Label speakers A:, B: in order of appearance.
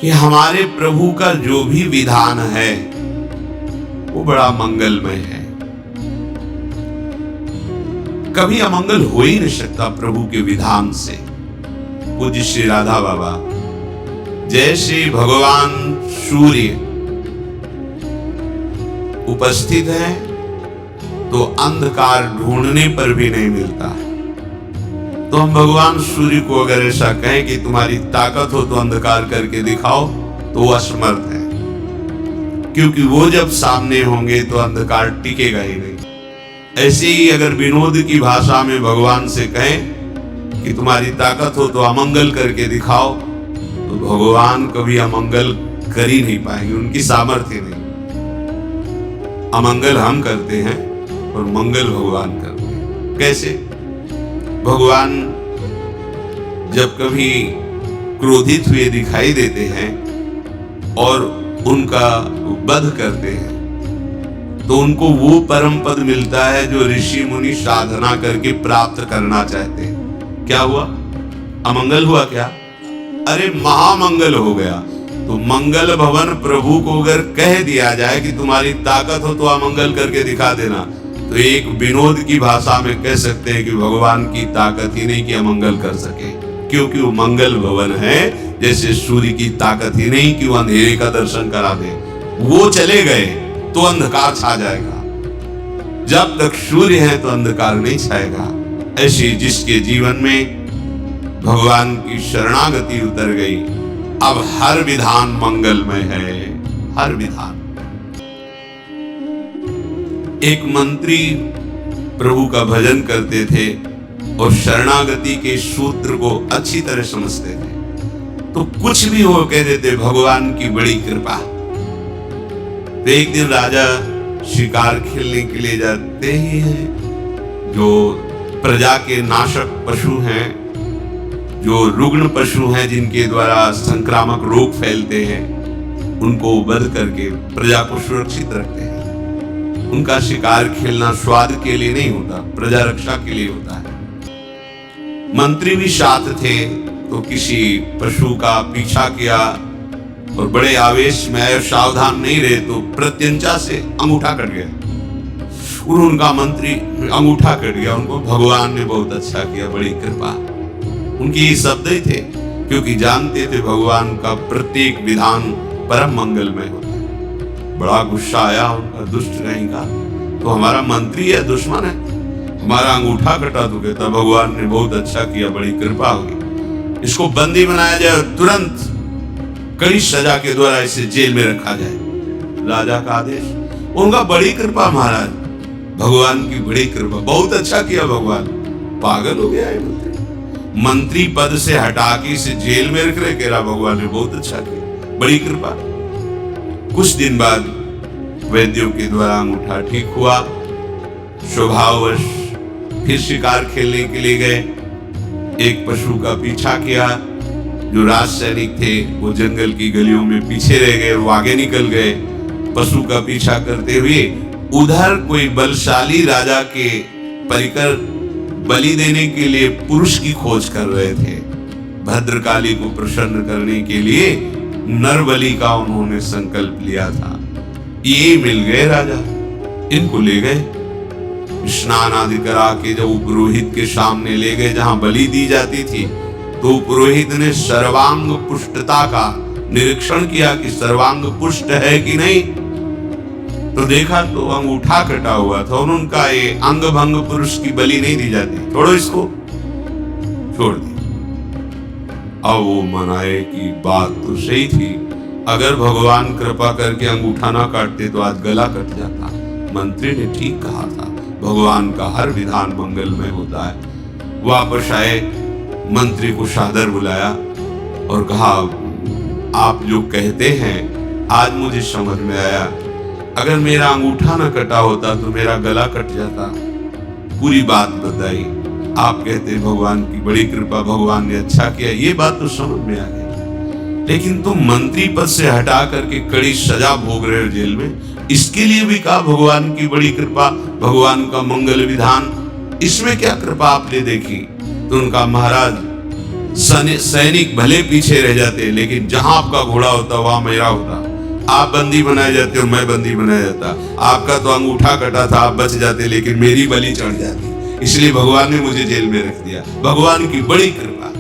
A: कि हमारे प्रभु का जो भी विधान है वो बड़ा मंगलमय है। कभी अमंगल हो ही नहीं सकता प्रभु के विधान से। पूज्य श्री राधा बाबा, जैसे भगवान सूर्य उपस्थित है तो अंधकार ढूंढने पर भी नहीं मिलता है, तो हम भगवान सूर्य को अगर ऐसा कहें कि तुम्हारी ताकत हो तो अंधकार करके दिखाओ, तो वो असमर्थ है, क्योंकि वो जब सामने होंगे तो अंधकार टिकेगा ही नहीं। ऐसे ही अगर विनोद की भाषा में भगवान से कहें कि तुम्हारी ताकत हो तो अमंगल करके दिखाओ, तो भगवान कभी अमंगल कर ही नहीं पाएंगे, उनकी सामर्थ्य नहीं। अमंगल हम करते हैं और मंगल भगवान करते हैं। कैसे? भगवान जब कभी क्रोधित हुए दिखाई देते हैं और उनका वध करते हैं तो उनको वो परम पद मिलता है जो ऋषि मुनि साधना करके प्राप्त करना चाहते हैं। क्या हुआ? अमंगल हुआ क्या? अरे महामंगल हो गया। तो मंगल भवन प्रभु को अगर कह दिया जाए कि तुम्हारी ताकत हो तो अमंगल करके दिखा देना, तो एक विनोद की भाषा में कह सकते हैं कि भगवान की ताकत ही नहीं कि अमंगल कर सके, क्योंकि वो मंगल भवन है। जैसे सूर्य की ताकत ही नहीं कि वो अंधेरे का दर्शन करा दे, वो चले गए तो अंधकार छा जाएगा। जब तक सूर्य है तो अंधकार नहीं छाएगा। ऐसे जिसके जीवन में भगवान की शरणागति उतर गई, अब हर विधान मंगलमय है, हर विधान। एक मंत्री प्रभु का भजन करते थे और शरणागति के सूत्र को अच्छी तरह समझते थे, तो कुछ भी हो कह देते भगवान की बड़ी कृपा। तो एक दिन राजा शिकार खेलने के लिए जाते ही हैं, जो प्रजा के नाशक पशु हैं, जो रुग्ण पशु हैं, जिनके द्वारा संक्रामक रोग फैलते हैं, उनको वध करके प्रजा को सुरक्षित रखते हैं। उनका शिकार खेलना स्वाद के लिए नहीं होता, प्रजा रक्षा के लिए होता है। मंत्री भी साथ थे तो किसी पशु का पीछा किया और बड़े आवेश में आए, सावधान नहीं रहे तो प्रत्यंचा से अंगूठा कट गया। उनका मंत्री अंगूठा कट गया, उनको भगवान ने बहुत अच्छा किया, बड़ी कृपा। उनकी ये शब्द ही थे, क्योंकि जानते थे भगवान का प्रत्येक विधान परम मंगलमय होता है। बड़ा गुस्सा आया उनका, दुष्ट रहेगा तो हमारा मंत्री है दुश्मन है, हमारा अंगूठा कटा तो कहता भगवान ने बहुत अच्छा किया, बड़ी कृपा होगी, इसको बंदी बनाया जाए और तुरंत कड़ी सजा के द्वारा इसे जेल में रखा जाए। राजा का आदेश। उनका बड़ी कृपा महाराज, भगवान की बड़ी कृपा, बहुत अच्छा किया भगवान। पागल हो गया है मंत्री, मंत्री पद से हटा के इसे जेल में रख रहे, कह रहा भगवान ने बहुत अच्छा किया, बड़ी कृपा। कुछ दिन बाद वैद्यों के द्वारा अंगूठा ठीक हुआ। स्वभाववश फिर शिकार खेलने के लिए गए। एक पशु का पीछा किया, जो राज सैनिक थे वो जंगल की गलियों में पीछे रह गए, वो आगे निकल गए। पशु का पीछा करते हुए उधर कोई बलशाली राजा के परिकर बलि देने के लिए पुरुष की खोज कर रहे थे। भद्रकाली को प्रसन्न करने के लिए नर बलि का उन्होंने संकल्प लिया था। ये मिल गए राजा, इनको ले गए, स्नान आदि करा के जब पुरोहित के सामने ले गए जहां बलि दी जाती थी, तो पुरोहित ने सर्वांग पुष्टता का निरीक्षण किया कि सर्वांग पुष्ट है कि नहीं। तो देखा तो अंगूठा कटा हुआ था। उनका ये अंग भंग पुरुष की बलि नहीं दी जाती, छोड़ो इसको, छोड़ दी। अब वो मनाए कि बात तो सही थी, अगर भगवान कृपा करके अंगूठा ना काटते तो आज गला कट जाता। मंत्री ने ठीक कहा था, भगवान का हर विधान मंगलमय होता है। वापस आए, मंत्री को सादर बुलाया और कहा आप जो कहते हैं आज मुझे समझ में आया, अगर मेरा अंगूठा न कटा होता तो मेरा गला कट जाता। पूरी बात बताई। आप कहते भगवान की बड़ी कृपा, भगवान ने अच्छा किया, ये बात तो समझ में आ गई, लेकिन तुम मंत्री पद से हटा करके कड़ी सजा भोग रहे हो जेल में, इसके लिए भी कहा भगवान की बड़ी कृपा, भगवान का मंगल विधान, इसमें क्या कृपा आपने देखी? तो उनका महाराज सैनिक भले पीछे रह जाते, लेकिन जहां आपका घोड़ा होता वहां मेरा होता। आप बंदी बनाए जाते और मैं बंदी बनाया जाता। आपका तो अंगूठा कटा था, आप बच जाते, लेकिन मेरी बलि चढ़ जाती। इसलिए भगवान ने मुझे जेल में रख दिया। भगवान की बड़ी कृपा।